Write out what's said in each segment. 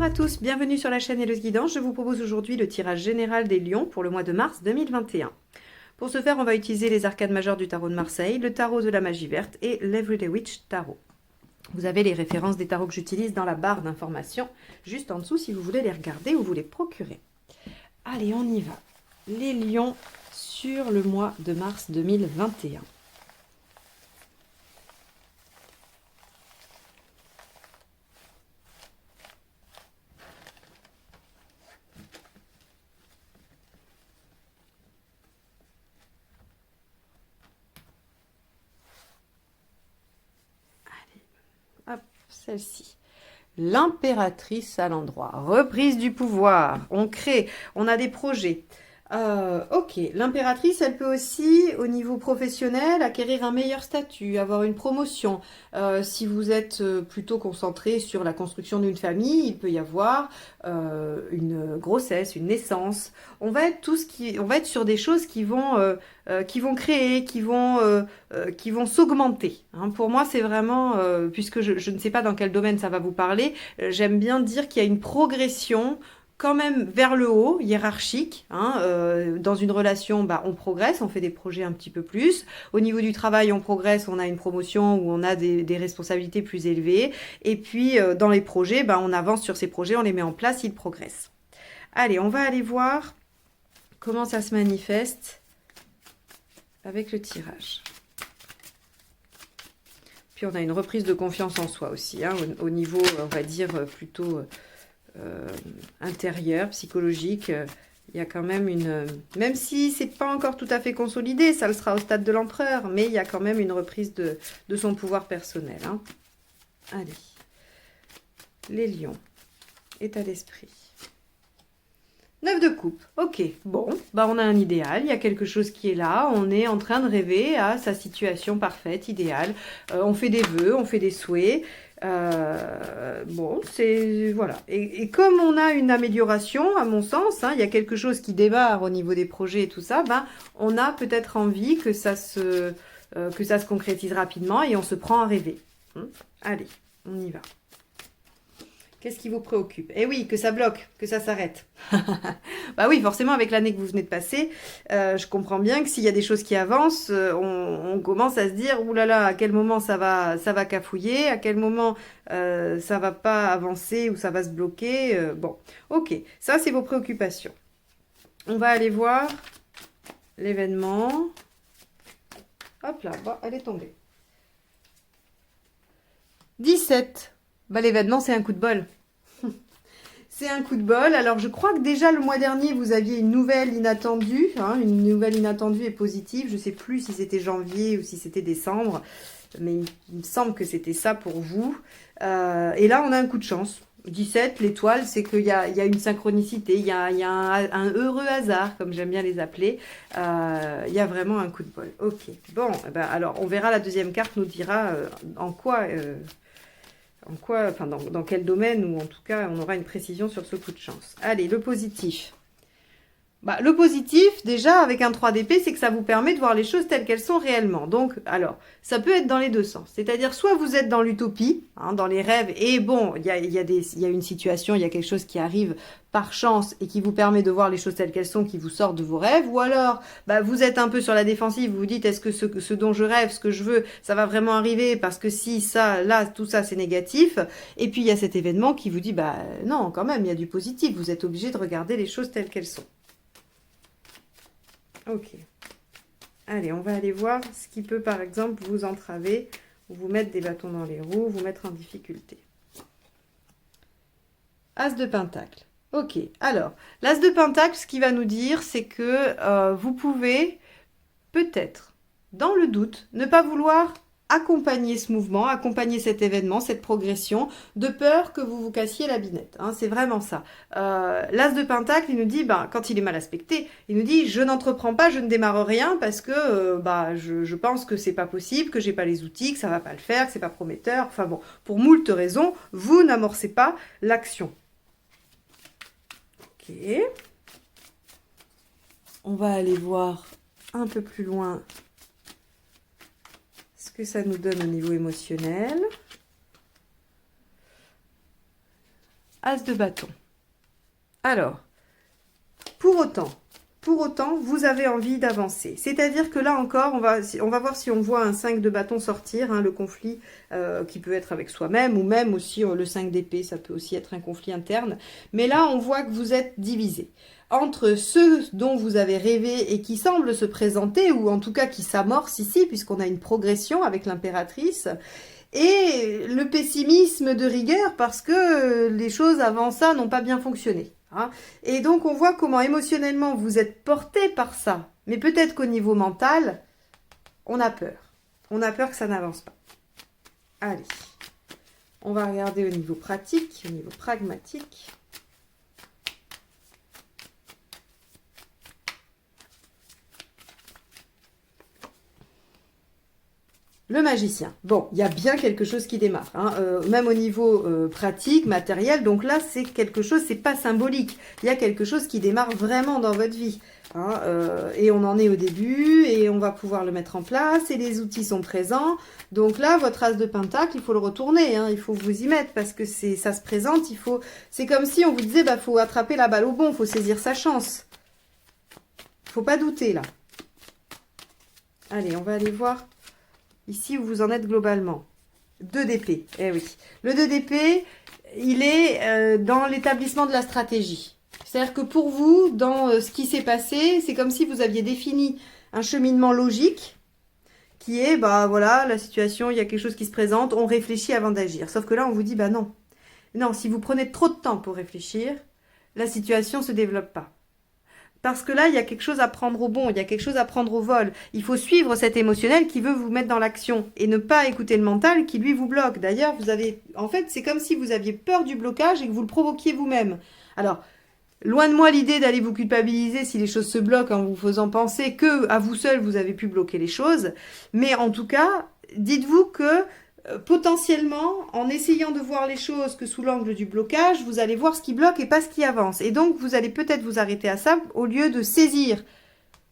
à tous, bienvenue sur la chaîne Helleuse Guidance. Je vous propose aujourd'hui le tirage général des lions pour le mois de mars 2021. Pour ce faire, on va utiliser les arcades majeures du tarot de Marseille, le tarot de la magie verte et l'Everyday Witch Tarot. Vous avez les références des tarots que j'utilise dans la barre d'informations, juste en dessous si vous voulez les regarder ou vous les procurer. Allez, on y va. Les lions sur le mois de mars 2021. Hop, celle-ci. L'impératrice à l'endroit. Reprise du pouvoir. On crée, on a des projets. Ok, l'impératrice, elle peut aussi, au niveau professionnel, acquérir un meilleur statut, avoir une promotion. Si vous êtes plutôt concentré sur la construction d'une famille, il peut y avoir une grossesse, une naissance. On va être sur des choses qui vont créer, qui vont s'augmenter. Hein. Pour moi, c'est vraiment, puisque je ne sais pas dans quel domaine ça va vous parler, j'aime bien dire qu'il y a une progression quand même vers le haut, hiérarchique. Hein, dans une relation, on progresse, on fait des projets un petit peu plus. Au niveau du travail, on progresse, on a une promotion où on a des responsabilités plus élevées. Et puis, dans les projets, on avance sur ces projets, on les met en place, ils progressent. Allez, on va aller voir comment ça se manifeste avec le tirage. Puis, on a une reprise de confiance en soi aussi, hein, au niveau, on va dire, plutôt... intérieur, psychologique, il y a quand même même si c'est pas encore tout à fait consolidé, ça le sera au stade de l'empereur, mais il y a quand même une reprise de son pouvoir personnel. Hein. Allez, les lions, état d'esprit. 9 de coupe, ok, bon, on a un idéal, il y a quelque chose qui est là, on est en train de rêver à sa situation parfaite, idéale, on fait des vœux, on fait des souhaits, bon, c'est... voilà. Et comme on a une amélioration, à mon sens, hein, il y a quelque chose qui démarre au niveau des projets et tout ça, on a peut-être envie que ça se concrétise rapidement et on se prend à rêver. Allez, on y va. Qu'est-ce qui vous préoccupe? Eh oui, que ça bloque, que ça s'arrête. Bah oui, forcément, avec l'année que vous venez de passer, je comprends bien que s'il y a des choses qui avancent, on commence à se dire, oulala, à quel moment ça va cafouiller, à quel moment ça va pas avancer ou ça va se bloquer. Bon, ok, ça c'est vos préoccupations. On va aller voir l'événement. Hop là, bon, elle est tombée. 17. L'événement, c'est un coup de bol. C'est un coup de bol. Alors, je crois que déjà le mois dernier, vous aviez une nouvelle inattendue. Hein, une nouvelle inattendue et positive. Je ne sais plus si c'était janvier ou si c'était décembre. Mais il me semble que c'était ça pour vous. Et là, on a un coup de chance. 17, l'étoile, c'est qu'il y a une synchronicité. Il y a un heureux hasard, comme j'aime bien les appeler. Il y a vraiment un coup de bol. Ok. Bon, alors, on verra, la deuxième carte nous dira en quoi... dans quel domaine, ou en tout cas, on aura une précision sur ce coup de chance. Allez, le positif. Le positif, déjà, avec un 3 d'épée, c'est que ça vous permet de voir les choses telles qu'elles sont réellement. Donc, alors, ça peut être dans les deux sens. C'est-à-dire, soit vous êtes dans l'utopie, hein, dans les rêves, et bon, il y a une situation, il y a quelque chose qui arrive par chance et qui vous permet de voir les choses telles qu'elles sont, qui vous sortent de vos rêves, ou alors, vous êtes un peu sur la défensive, vous vous dites, est-ce que ce dont je rêve, ce que je veux, ça va vraiment arriver, parce que si, ça, là, tout ça, c'est négatif. Et puis, il y a cet événement qui vous dit, non, quand même, il y a du positif, vous êtes obligé de regarder les choses telles qu'elles sont. Ok. Allez, on va aller voir ce qui peut, par exemple, vous entraver, ou vous mettre des bâtons dans les roues, vous mettre en difficulté. As de Pentacle. Ok. Alors, l'As de Pentacle, ce qu'il va nous dire, c'est que vous pouvez, peut-être, dans le doute, ne pas vouloir accompagner ce mouvement, accompagner cet événement, cette progression, de peur que vous vous cassiez la binette. Hein, c'est vraiment ça. L'As de Pentacle, il nous dit, quand il est mal aspecté, il nous dit, je n'entreprends pas, je ne démarre rien parce que je pense que c'est pas possible, que j'ai pas les outils, que ça va pas le faire, que c'est pas prometteur. Enfin bon, pour moult raisons, vous n'amorcez pas l'action. Ok. On va aller voir un peu plus loin ce que ça nous donne au niveau émotionnel. As de bâton. Alors, pour autant, vous avez envie d'avancer. C'est-à-dire que là encore, on va voir si on voit un 5 de bâton sortir, hein, le conflit qui peut être avec soi-même, ou même aussi le 5 d'épée, ça peut aussi être un conflit interne. Mais là, on voit que vous êtes divisé entre ceux dont vous avez rêvé et qui semblent se présenter, ou en tout cas qui s'amorcent ici, puisqu'on a une progression avec l'impératrice, et le pessimisme de rigueur, parce que les choses avant ça n'ont pas bien fonctionné. Hein. Et donc, on voit comment émotionnellement vous êtes porté par ça. Mais peut-être qu'au niveau mental, on a peur. On a peur que ça n'avance pas. Allez, on va regarder au niveau pratique, au niveau pragmatique. Le magicien. Bon, il y a bien quelque chose qui démarre, hein, même au niveau pratique, matériel. Donc là, c'est quelque chose, c'est pas symbolique. Il y a quelque chose qui démarre vraiment dans votre vie. Hein, et on en est au début, et on va pouvoir le mettre en place, et les outils sont présents. Donc là, votre as de pentacle, il faut le retourner, hein, il faut vous y mettre, parce que ça se présente, c'est comme si on vous disait, bah, faut attraper la balle au bon, faut saisir sa chance. Faut pas douter, là. Allez, on va aller voir ici où vous en êtes globalement. 2 d'épée, eh oui. Le 2 d'épée, il est dans l'établissement de la stratégie. C'est-à-dire que pour vous, dans ce qui s'est passé, c'est comme si vous aviez défini un cheminement logique qui est, bah voilà, la situation, il y a quelque chose qui se présente, on réfléchit avant d'agir. Sauf que là, on vous dit, bah non. Non, si vous prenez trop de temps pour réfléchir, la situation ne se développe pas. Parce que là, il y a quelque chose à prendre au bon, il y a quelque chose à prendre au vol. Il faut suivre cet émotionnel qui veut vous mettre dans l'action et ne pas écouter le mental qui, lui, vous bloque. D'ailleurs, en fait, c'est comme si vous aviez peur du blocage et que vous le provoquiez vous-même. Alors, loin de moi l'idée d'aller vous culpabiliser si les choses se bloquent en vous faisant penser que à vous seul, vous avez pu bloquer les choses. Mais en tout cas, dites-vous que potentiellement, en essayant de voir les choses que sous l'angle du blocage, vous allez voir ce qui bloque et pas ce qui avance. Et donc, vous allez peut-être vous arrêter à ça au lieu de saisir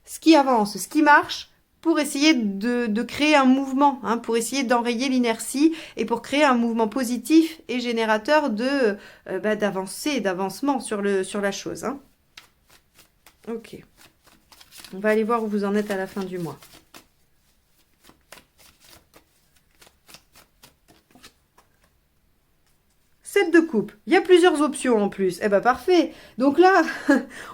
ce qui avance, ce qui marche, pour essayer de créer un mouvement, hein, pour essayer d'enrayer l'inertie et pour créer un mouvement positif et générateur d'avancée, d'avancement sur la chose. Hein. Ok. On va aller voir où vous en êtes à la fin du mois. 7 de coupe. Il y a plusieurs options en plus. Eh ben parfait. Donc là,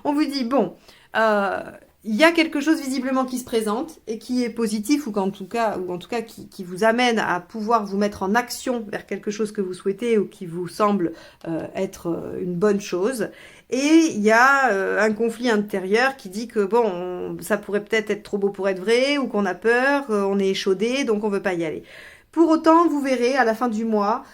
on vous dit, bon, il y a quelque chose visiblement qui se présente et qui est positif ou en tout cas qui vous amène à pouvoir vous mettre en action vers quelque chose que vous souhaitez ou qui vous semble être une bonne chose. Et il y a un conflit intérieur qui dit que bon, ça pourrait peut-être être trop beau pour être vrai ou qu'on a peur, on est échaudé, donc on veut pas y aller. Pour autant, vous verrez à la fin du mois,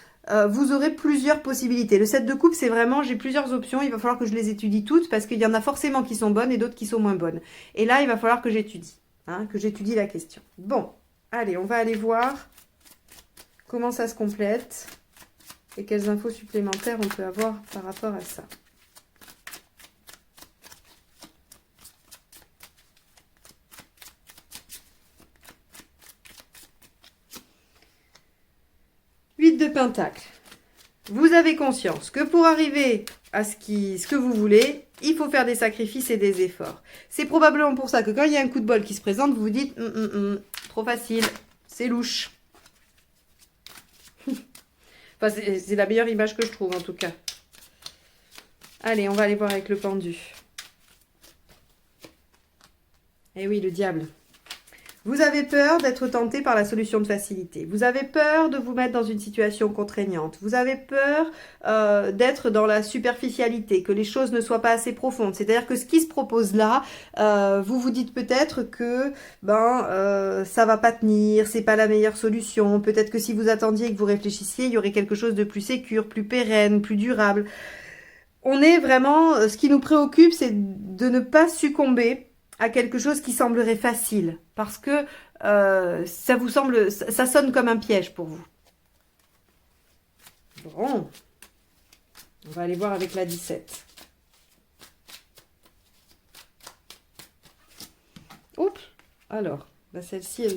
vous aurez plusieurs possibilités. Le 7 de coupe, c'est vraiment, j'ai plusieurs options. Il va falloir que je les étudie toutes parce qu'il y en a forcément qui sont bonnes et d'autres qui sont moins bonnes. Et là, il va falloir que j'étudie, hein, que j'étudie la question. Bon, allez, on va aller voir comment ça se complète et quelles infos supplémentaires on peut avoir par rapport à ça. De pentacle. Vous avez conscience que pour arriver à ce que vous voulez, il faut faire des sacrifices et des efforts. C'est probablement pour ça que quand il y a un coup de bol qui se présente, vous vous dites trop facile, c'est louche. Enfin, c'est la meilleure image que je trouve en tout cas. Allez, on va aller voir avec le pendu. Eh oui, le diable. Vous avez peur d'être tenté par la solution de facilité. Vous avez peur de vous mettre dans une situation contraignante. Vous avez peur d'être dans la superficialité, que les choses ne soient pas assez profondes. C'est-à-dire que ce qui se propose là, vous vous dites peut-être que ça va pas tenir, c'est pas la meilleure solution. Peut-être que si vous attendiez et que vous réfléchissiez, il y aurait quelque chose de plus sécure, plus pérenne, plus durable. On est vraiment, ce qui nous préoccupe, c'est de ne pas succomber à quelque chose qui semblerait facile, parce que ça sonne comme un piège pour vous. Bon, on va aller voir avec la 17. Oups, alors, celle-ci,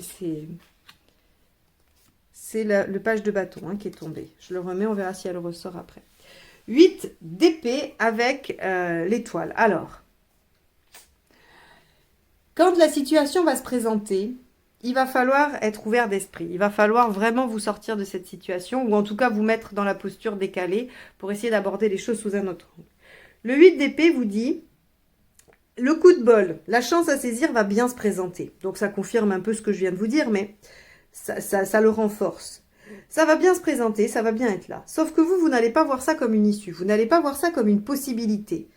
c'est le page de bâton qui est tombé. Je le remets, on verra si elle ressort après. 8 d'épée avec l'étoile. Alors, quand la situation va se présenter, il va falloir être ouvert d'esprit. Il va falloir vraiment vous sortir de cette situation, ou en tout cas vous mettre dans la posture décalée pour essayer d'aborder les choses sous un autre angle. Le 8 d'épée vous dit, le coup de bol, la chance à saisir va bien se présenter. Donc ça confirme un peu ce que je viens de vous dire, mais ça le renforce. Ça va bien se présenter, ça va bien être là. Sauf que vous n'allez pas voir ça comme une issue, vous n'allez pas voir ça comme une possibilité.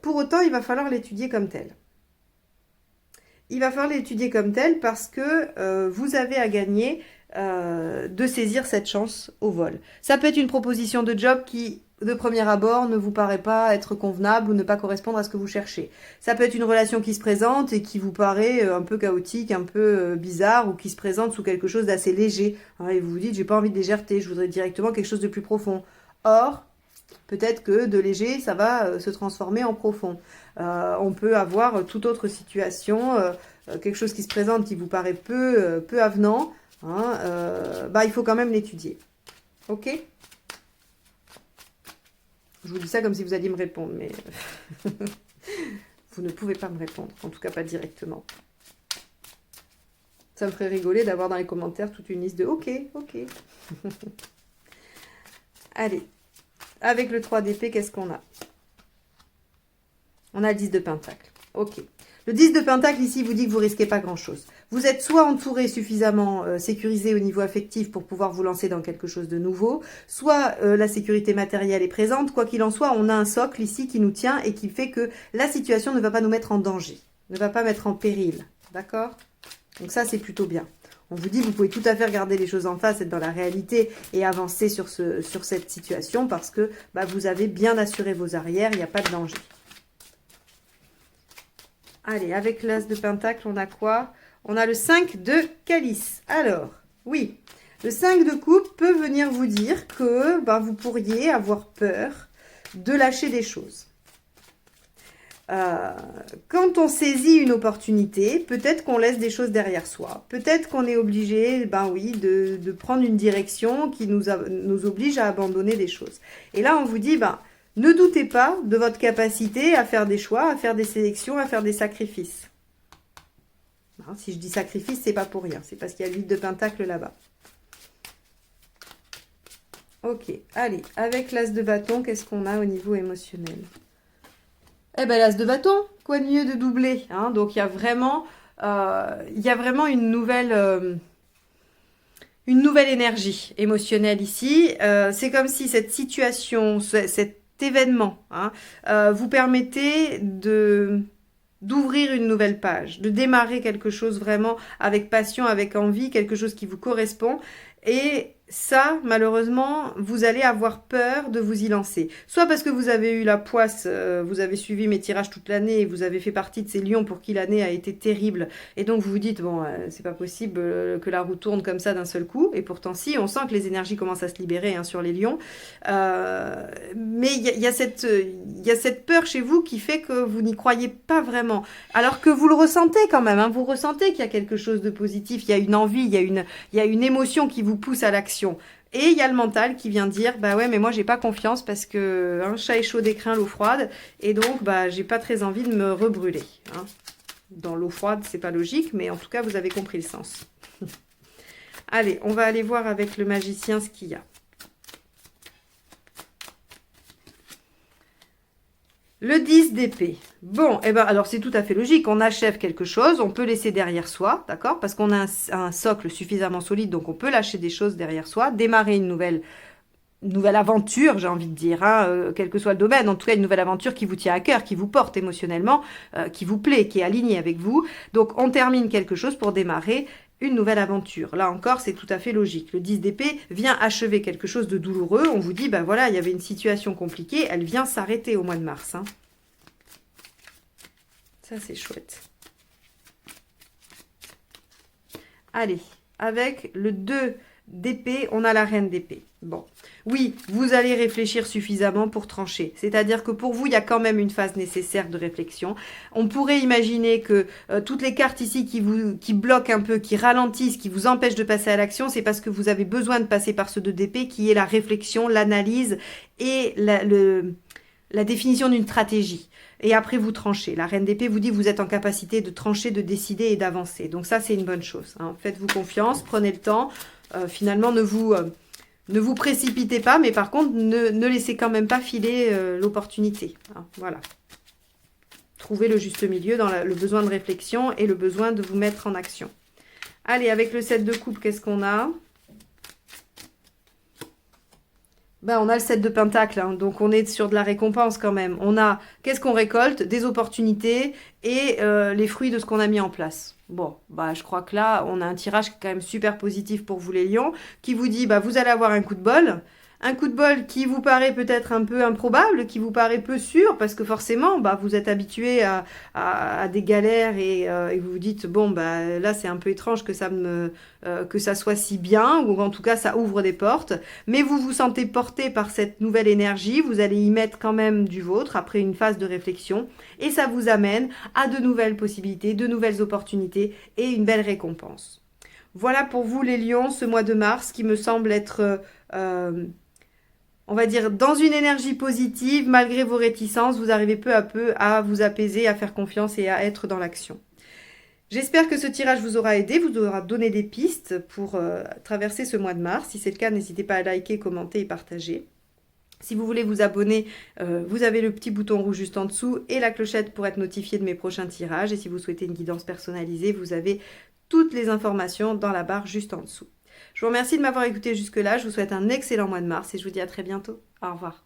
Pour autant, il va falloir l'étudier comme tel. Il va falloir l'étudier comme tel parce que vous avez à gagner de saisir cette chance au vol. Ça peut être une proposition de job qui, de premier abord, ne vous paraît pas être convenable ou ne pas correspondre à ce que vous cherchez. Ça peut être une relation qui se présente et qui vous paraît un peu chaotique, un peu bizarre, ou qui se présente sous quelque chose d'assez léger. Et vous vous dites, j'ai pas envie de légèreté, je voudrais directement quelque chose de plus profond. Or, peut-être que de léger, ça va se transformer en profond. On peut avoir toute autre situation, quelque chose qui se présente qui vous paraît peu avenant. Il faut quand même l'étudier. Ok? Je vous dis ça comme si vous alliez me répondre, mais vous ne pouvez pas me répondre, en tout cas pas directement. Ça me ferait rigoler d'avoir dans les commentaires toute une liste de ok, ok. Allez, avec le 3 d'épée, qu'est-ce qu'on a? On a le 10 de pentacle. Ok. Le 10 de pentacle, ici, vous dit que vous risquez pas grand-chose. Vous êtes soit entouré suffisamment sécurisé au niveau affectif pour pouvoir vous lancer dans quelque chose de nouveau, soit la sécurité matérielle est présente. Quoi qu'il en soit, on a un socle ici qui nous tient et qui fait que la situation ne va pas nous mettre en danger, ne va pas mettre en péril. D'accord? Donc ça, c'est plutôt bien. On vous dit, vous pouvez tout à fait regarder les choses en face, être dans la réalité et avancer sur cette situation parce que vous avez bien assuré vos arrières, il n'y a pas de danger. Allez, avec l'as de pentacle, on a quoi? On a le 5 de calice. Alors, oui, le 5 de coupe peut venir vous dire que vous pourriez avoir peur de lâcher des choses. Quand on saisit une opportunité, peut-être qu'on laisse des choses derrière soi. Peut-être qu'on est obligé, de prendre une direction qui nous oblige à abandonner des choses. Et là, on vous dit, ne doutez pas de votre capacité à faire des choix, à faire des sélections, à faire des sacrifices. Si je dis sacrifice, c'est pas pour rien. C'est parce qu'il y a le 8 de pentacle là-bas. Ok, allez, avec l'as de bâton, qu'est-ce qu'on a au niveau émotionnel? Eh bien, l'as de bâton, quoi de mieux de doubler, hein? Donc, il y a vraiment une nouvelle énergie émotionnelle ici. C'est comme si cette situation, cet événement, vous permettait d'ouvrir une nouvelle page, de démarrer quelque chose vraiment avec passion, avec envie, quelque chose qui vous correspond. Et ça, malheureusement, vous allez avoir peur de vous y lancer. Soit parce que vous avez eu la poisse, vous avez suivi mes tirages toute l'année et vous avez fait partie de ces lions pour qui l'année a été terrible. Et donc vous vous dites, bon, c'est pas possible que la roue tourne comme ça d'un seul coup. Et pourtant, si, on sent que les énergies commencent à se libérer sur les lions. Mais il y a cette peur chez vous qui fait que vous n'y croyez pas vraiment. Alors que vous le ressentez quand même. Vous ressentez qu'il y a quelque chose de positif, il y a une envie, il y a une émotion qui vous pousse à l'action. Et il y a le mental qui vient dire, ouais, mais moi j'ai pas confiance parce que un chat est chaud d'écrin, l'eau froide, et donc j'ai pas très envie de me rebrûler. Dans l'eau froide, c'est pas logique, mais en tout cas vous avez compris le sens. Allez, on va aller voir avec le magicien ce qu'il y a. Le 10 d'épée. Bon, alors c'est tout à fait logique. On achève quelque chose, on peut laisser derrière soi, d'accord? Parce qu'on a un socle suffisamment solide, donc on peut lâcher des choses derrière soi, démarrer une nouvelle aventure, j'ai envie de dire, quel que soit le domaine. En tout cas, une nouvelle aventure qui vous tient à cœur, qui vous porte émotionnellement, qui vous plaît, qui est alignée avec vous. Donc, on termine quelque chose pour démarrer une nouvelle aventure. Là encore, c'est tout à fait logique. Le 10 d'épée vient achever quelque chose de douloureux. On vous dit, voilà, il y avait une situation compliquée, elle vient s'arrêter au mois de mars. Ça, c'est chouette. Allez, avec le 2 d'épée, on a la reine d'épée. Bon, oui, vous allez réfléchir suffisamment pour trancher. C'est-à-dire que pour vous, il y a quand même une phase nécessaire de réflexion. On pourrait imaginer que toutes les cartes ici qui bloquent un peu, qui ralentissent, qui vous empêchent de passer à l'action, c'est parce que vous avez besoin de passer par ce 2 d'épée qui est la réflexion, l'analyse et la définition d'une stratégie. Et après, vous tranchez. La reine d'épée vous dit que vous êtes en capacité de trancher, de décider et d'avancer. Donc ça, c'est une bonne chose. Hein. Faites-vous confiance, prenez le temps. Finalement, ne vous précipitez pas, mais par contre, ne laissez quand même pas filer l'opportunité. Hein. Voilà. Trouvez le juste milieu dans le besoin de réflexion et le besoin de vous mettre en action. Allez, avec le 7 de coupe, qu'est-ce qu'on a ? Ben, on a le 7 de pentacle, hein, donc on est sur de la récompense quand même. On a, qu'est-ce qu'on récolte? Des opportunités et les fruits de ce qu'on a mis en place. Bon, bah, je crois que là, on a un tirage quand même super positif pour vous les lions, qui vous dit, bah, vous allez avoir un coup de bol. Un coup de bol qui vous paraît peut-être un peu improbable, qui vous paraît peu sûr, parce que forcément, bah, vous êtes habitué à des galères et vous vous dites, bon, bah, là, c'est un peu étrange que ça soit si bien, ou en tout cas, ça ouvre des portes. Mais vous vous sentez porté par cette nouvelle énergie, vous allez y mettre quand même du vôtre après une phase de réflexion, et ça vous amène à de nouvelles possibilités, de nouvelles opportunités et une belle récompense. Voilà pour vous, les lions, ce mois de mars, qui me semble être... on va dire, dans une énergie positive, malgré vos réticences, vous arrivez peu à peu à vous apaiser, à faire confiance et à être dans l'action. J'espère que ce tirage vous aura aidé, vous aura donné des pistes pour traverser ce mois de mars. Si c'est le cas, n'hésitez pas à liker, commenter et partager. Si vous voulez vous abonner, vous avez le petit bouton rouge juste en dessous et la clochette pour être notifié de mes prochains tirages. Et si vous souhaitez une guidance personnalisée, vous avez toutes les informations dans la barre juste en dessous. Je vous remercie de m'avoir écouté jusque-là. Je vous souhaite un excellent mois de mars et je vous dis à très bientôt. Au revoir.